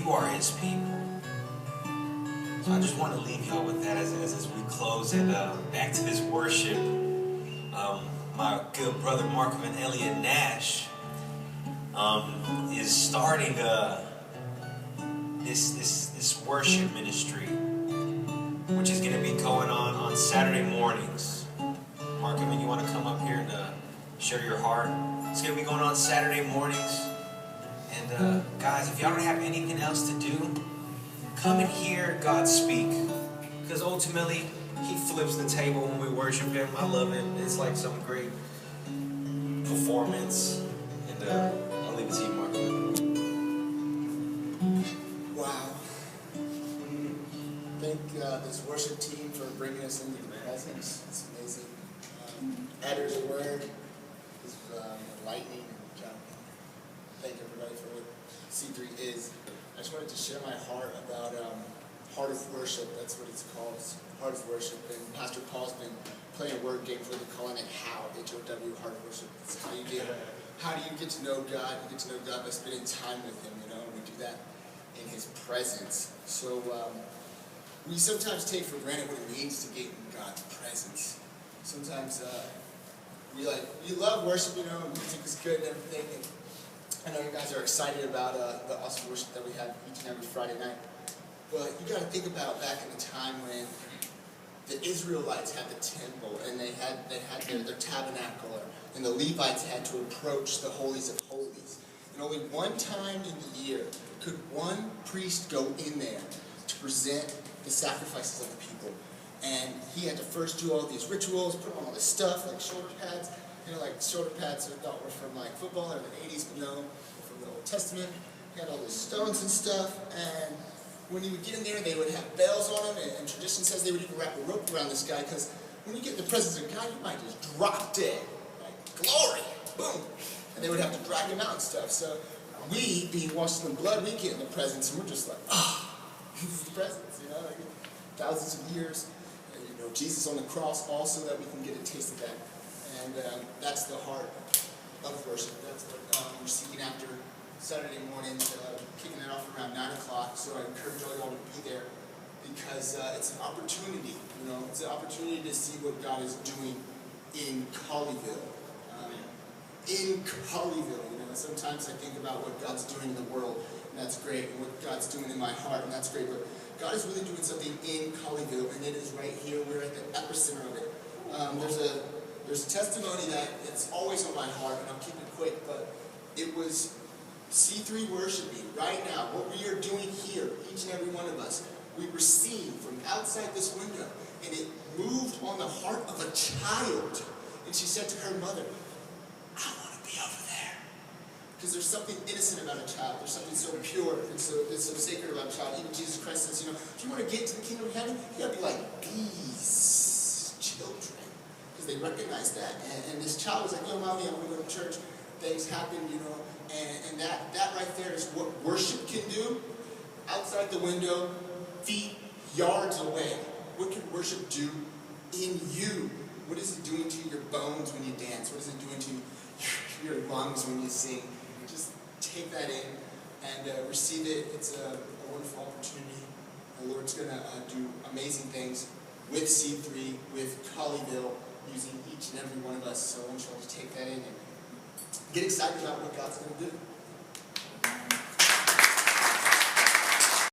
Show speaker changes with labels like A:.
A: you are his people. So I just want to leave y'all with that as we close. And back to this worship. My good brother Markham and Elliot Nash is starting this worship ministry, which is going to be going on Saturday mornings. Markham, you want to come up here and share your heart? It's going to be going on Saturday mornings. And guys, if y'all don't have anything else to do, come and hear God speak. Because ultimately, he flips the table when we worship him. I love it. It's like some great performance. And I'll leave it to you, Mark.
B: Wow. Thank this worship team for bringing us into the presence. It's amazing. Edder's word is enlightening. Thank everybody for what C3 is. I just wanted to share my heart about Heart of Worship. That's what it's called. It's Heart of Worship. And Pastor Paul's been playing a word game for the calling it HOW, H-O-W, Heart of Worship. It's how do you get to know God? You get to know God by spending time with him, and we do that in his presence. So we sometimes take for granted what it means to get in God's presence. Sometimes we love worship, and music is good and everything. And I know you guys are excited about the awesome worship that we have each and every Friday night. But you got to think about back in the time when the Israelites had the temple and they had their tabernacle, and the Levites had to approach the holies of holies. And only one time in the year could one priest go in there to present the sacrifices of the people. And he had to first do all these rituals, put on all this stuff like shoulder pads. Like shoulder pads I thought were from like football or the 80s, but no, from the Old Testament. He had all those stones and stuff, and when he would get in there, they would have bells on him, and tradition says they would even wrap a rope around this guy, because when you get in the presence of God, you might just drop dead. Like, glory! Boom! And they would have to drag him out and stuff. So we, being washed in the blood, we get in the presence, and we're just like, this is the presence, like thousands of years. And, Jesus on the cross also, that we can get a taste of that. And that's the heart of worship. That's what we're seeking after Saturday mornings, kicking it off around 9 o'clock. So I encourage all y'all to be there, because it's an opportunity. It's an opportunity to see what God is doing in Colleyville. In Colleyville, sometimes I think about what God's doing in the world, and that's great, and what God's doing in my heart, and that's great. But God is really doing something in Colleyville, and it is right here. We're at the epicenter of it. There's a testimony that it's always on my heart, and I'll keep it quick, but it was C3 worshiping right now. What we are doing here, each and every one of us, we were seen from outside this window, and it moved on the heart of a child. And she said to her mother, I want to be over there. Because there's something innocent about a child. There's something so pure and so sacred about a child. Even Jesus Christ says, if you want to get to the kingdom of heaven, you got to be like these children. They recognized that, and this child was like, yo, mommy, I'm going to go to church. Things happen, and that right there is what worship can do. Outside the window, feet, yards away. What can worship do in you? What is it doing to your bones when you dance? What is it doing to your lungs when you sing? Just take that in and receive it. It's a wonderful opportunity. The Lord's going to do amazing things with C3, with Colleyville, using each and every one of us. So I want you all to take that in and get excited about what God's going to do.